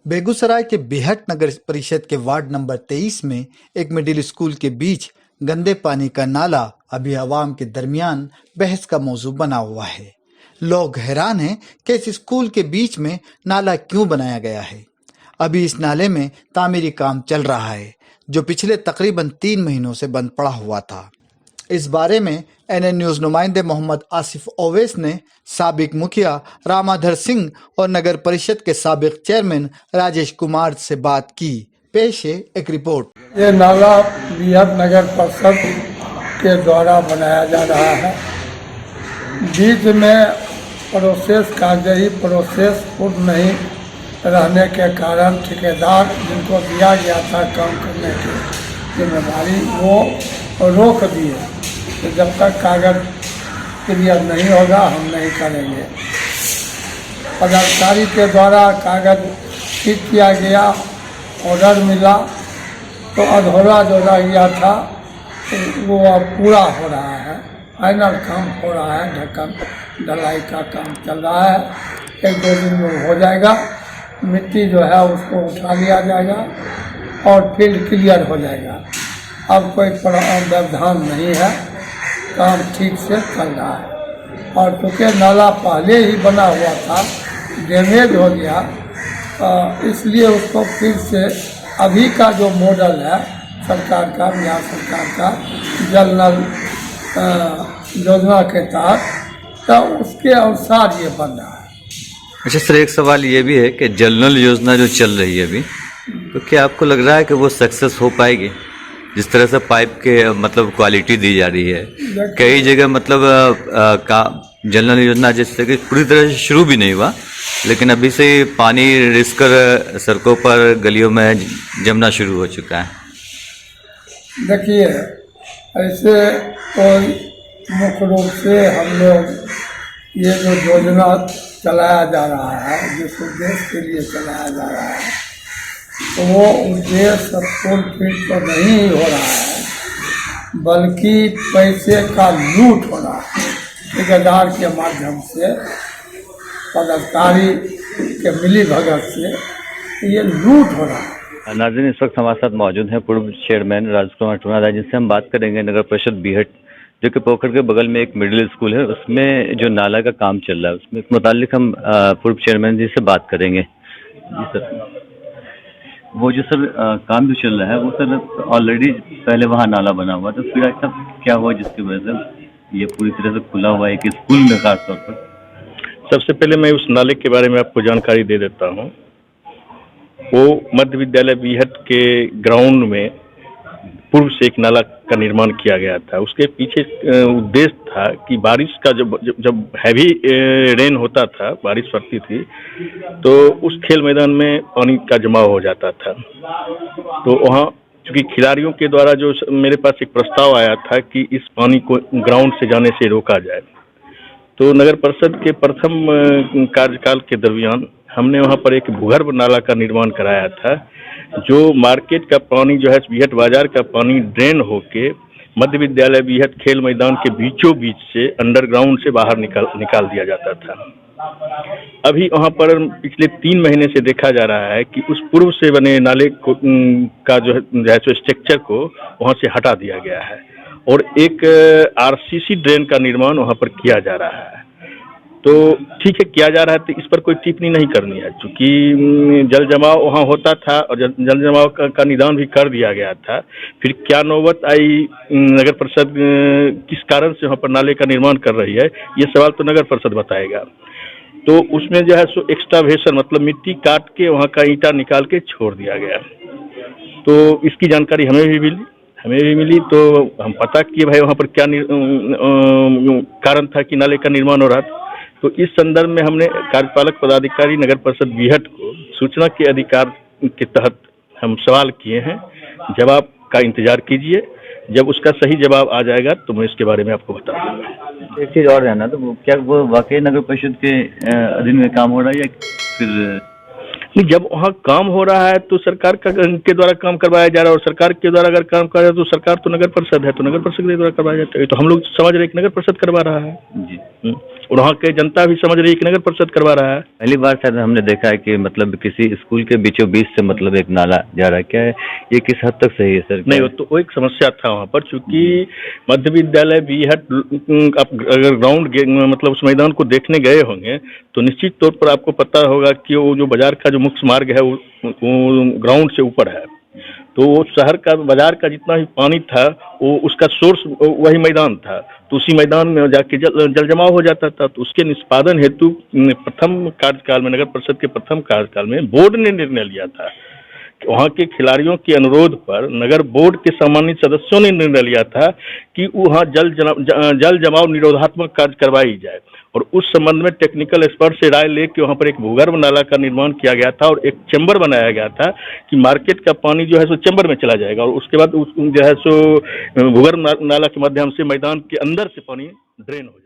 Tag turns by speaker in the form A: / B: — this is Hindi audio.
A: बेगूसराय के बिहट नगर परिषद के वार्ड नंबर 23 में एक मिडिल स्कूल के बीच गंदे पानी का नाला अभी आवाम के दरमियान बहस का मौजू बना हुआ है। लोग हैरान हैं कि इस स्कूल के बीच में नाला क्यों बनाया गया है। अभी इस नाले में तामीरी काम चल रहा है जो पिछले तकरीबन 3 महीनों से बंद पड़ा हुआ था। इस बारे में एनएन न्यूज नुमाइंदे मोहम्मद आसिफ ओवैस ने साबिक मुखिया रामाधर सिंह और नगर परिषद के साबिक चेयरमैन राजेश कुमार से बात की। पेश है एक रिपोर्ट।
B: ये नाला बिहट नगर परिषद के द्वारा बनाया जा रहा है। बीच में कागजी प्रोसेस पूर्ण नहीं रहने के कारण ठेकेदार जिनको दिया गया था काम करने की जिम्मेदारी वो रोक दिए। तो जब तक कागज क्लियर नहीं होगा हम नहीं करेंगे। पदाधिकारी के द्वारा कागज ठीक किया गया, ऑर्डर मिला, तो अधूरा जो रह गया था वो अब पूरा हो रहा है। फाइनल काम हो रहा है, ढक्कन ढलाई का काम चल रहा है। 1-2 दिन में हो जाएगा। मिट्टी जो है उसको उठा लिया जाएगा और फील्ड क्लियर हो जाएगा। अब कोई व्यवधान नहीं है, काम ठीक से चल रहा है। और चूँकि नाला पहले ही बना हुआ था, डैमेज हो गया, इसलिए उसको फिर से अभी का जो मॉडल है सरकार का, बिहार सरकार का जल नल योजना के तहत, तो उसके अनुसार ये बन रहा है।
C: अच्छा सर, एक सवाल ये भी है कि जल नल योजना जो चल रही है अभी, तो क्या आपको लग रहा है कि वो सक्सेस हो पाएगी? जिस तरह से पाइप के मतलब क्वालिटी दी जा रही है, कई जगह मतलब जल नल योजना जैसे कि पूरी तरह से शुरू भी नहीं हुआ, लेकिन अभी से पानी रिस कर सड़कों पर गलियों में जमना शुरू हो चुका है।
B: देखिए, ऐसे कोई मुख्य रूप से हम लोग ये जो योजना चलाया जा रहा है, जिस उद्देश्य के लिए चलाया जा रहा है, तो वो उद्देश्य फुलफिल तो नहीं हो रहा है, बल्कि पैसे का लूट हो रहा है। ठेकेदार के माध्यम से, पदाधिकारी के मिली भगत से ये लूट हो रहा है।
C: नाज़रीन, इस वक्त हमारे साथ मौजूद हैं पूर्व चेयरमैन राजेश कुमार, जिनसे हम बात करेंगे नगर परिषद बिहट, जो कि पोखर के बगल में एक मिडिल स्कूल है, उसमें जो नाला का काम चल रहा है उसमें मुतालिक हम पूर्व चेयरमैन जी से बात करेंगे। जी सर, वो जो सर काम जो चल रहा है वो सर ऑलरेडी पहले वहाँ नाला बना हुआ, तो फिर ऐसा क्या हुआ जिसकी वजह से ये पूरी तरह से खुला हुआ है कि स्कूल में खास तौर पर?
D: सबसे पहले मैं उस नाले के बारे में आपको जानकारी दे देता हूँ। वो मध्य विद्यालय बिहट के ग्राउंड में पूर्व से एक नाला का निर्माण किया गया था। उसके पीछे उद्देश्य था कि बारिश का जब हैवी रेन होता था, बारिश पड़ती थी, तो उस खेल मैदान में पानी का जमाव हो जाता था। तो वहाँ चूँकि खिलाड़ियों के द्वारा जो मेरे पास एक प्रस्ताव आया था कि इस पानी को ग्राउंड से जाने से रोका जाए, तो नगर परिषद के प्रथम कार्यकाल के दरमियान हमने वहाँ पर एक भूगर्भ नाला का निर्माण कराया था, जो मार्केट का पानी जो है बिहट बाजार का पानी ड्रेन होके मध्य विद्यालय बिहट खेल मैदान के बीचों बीच से अंडरग्राउंड से बाहर निकाल दिया जाता था। अभी वहाँ पर पिछले 3 महीने से देखा जा रहा है कि उस पूर्व से बने नाले का जो है स्ट्रक्चर को वहाँ से हटा दिया गया है और एक आरसीसी ड्रेन का निर्माण वहाँ पर किया जा रहा है। तो ठीक है, किया जा रहा है, तो इस पर कोई टिप्पणी नहीं करनी है, क्योंकि जल जमाव वहाँ होता था और जल जमाव का निदान भी कर दिया गया था। फिर क्या नौबत आई नगर परिषद किस कारण से वहाँ पर नाले का निर्माण कर रही है, ये सवाल तो नगर परिषद बताएगा। तो उसमें जो है सो एक्सट्रावेशन मतलब मिट्टी काट के वहाँ का ईंटा निकाल के छोड़ दिया गया। तो इसकी जानकारी हमें भी मिली, तो हम पता किए भाई वहाँ पर क्या कारण था कि नाले का निर्माण हो रहा था। तो इस संदर्भ में हमने कार्यपालक पदाधिकारी नगर परिषद बिहट को सूचना के अधिकार के तहत हम सवाल किए हैं। जवाब का इंतजार कीजिए, जब उसका सही जवाब आ जाएगा तो मैं इसके बारे में आपको बता दूंगा।
C: एक चीज़ और है ना, तो क्या वो वाकई नगर परिषद के अधीन में काम हो रहा है या फिर?
D: नहीं, जब वहाँ काम हो रहा है तो सरकार के द्वारा काम करवाया जा रहा है, और सरकार के द्वारा अगर काम कर रहा है तो सरकार तो नगर परिषद है, तो नगर परिषद के द्वारा करवाया जाता है। तो हम लोग समझ रहे हैं कि नगर परिषद करवा रहा है
C: जी।
D: और वहाँ के जनता भी समझ रही है कि नगर परिषद करवा रहा है।
C: पहली बार शायद हमने देखा है कि मतलब किसी स्कूल के बीचों बीच से मतलब एक नाला जा रहा है, क्या है ये किस हद तक सही है सर?
D: नहीं, वो एक समस्या था वहाँ पर, चूंकि मध्य विद्यालय बीहट, आप अगर ग्राउंड मतलब उस मैदान को देखने गए होंगे तो निश्चित तौर पर आपको पता होगा कि वो जो बाजार का जो मुख्य मार्ग है वो ग्राउंड से ऊपर है। तो वो शहर का बाजार का जितना भी पानी था वो उसका सोर्स वही मैदान था, तो उसी मैदान में जाके जल जमाव हो जाता था। तो उसके निष्पादन हेतु प्रथम कार्यकाल में, नगर परिषद के प्रथम कार्यकाल में बोर्ड ने निर्णय लिया था, वहाँ के खिलाड़ियों के अनुरोध पर नगर बोर्ड के सम्मानित सदस्यों ने निर्णय लिया था कि वहाँ जल जमाव निरोधात्मक कार्य करवाई जाए, और उस संबंध में टेक्निकल एक्सपर्ट से राय लेके वहाँ पर एक भूगर्भ नाला का निर्माण किया गया था और एक चैम्बर बनाया गया था कि मार्केट का पानी जो है सो चैम्बर में चला जाएगा, और उसके बाद जो है सो भूगर्भ नाला के माध्यम से मैदान के अंदर से पानी ड्रेन हो जाएगा।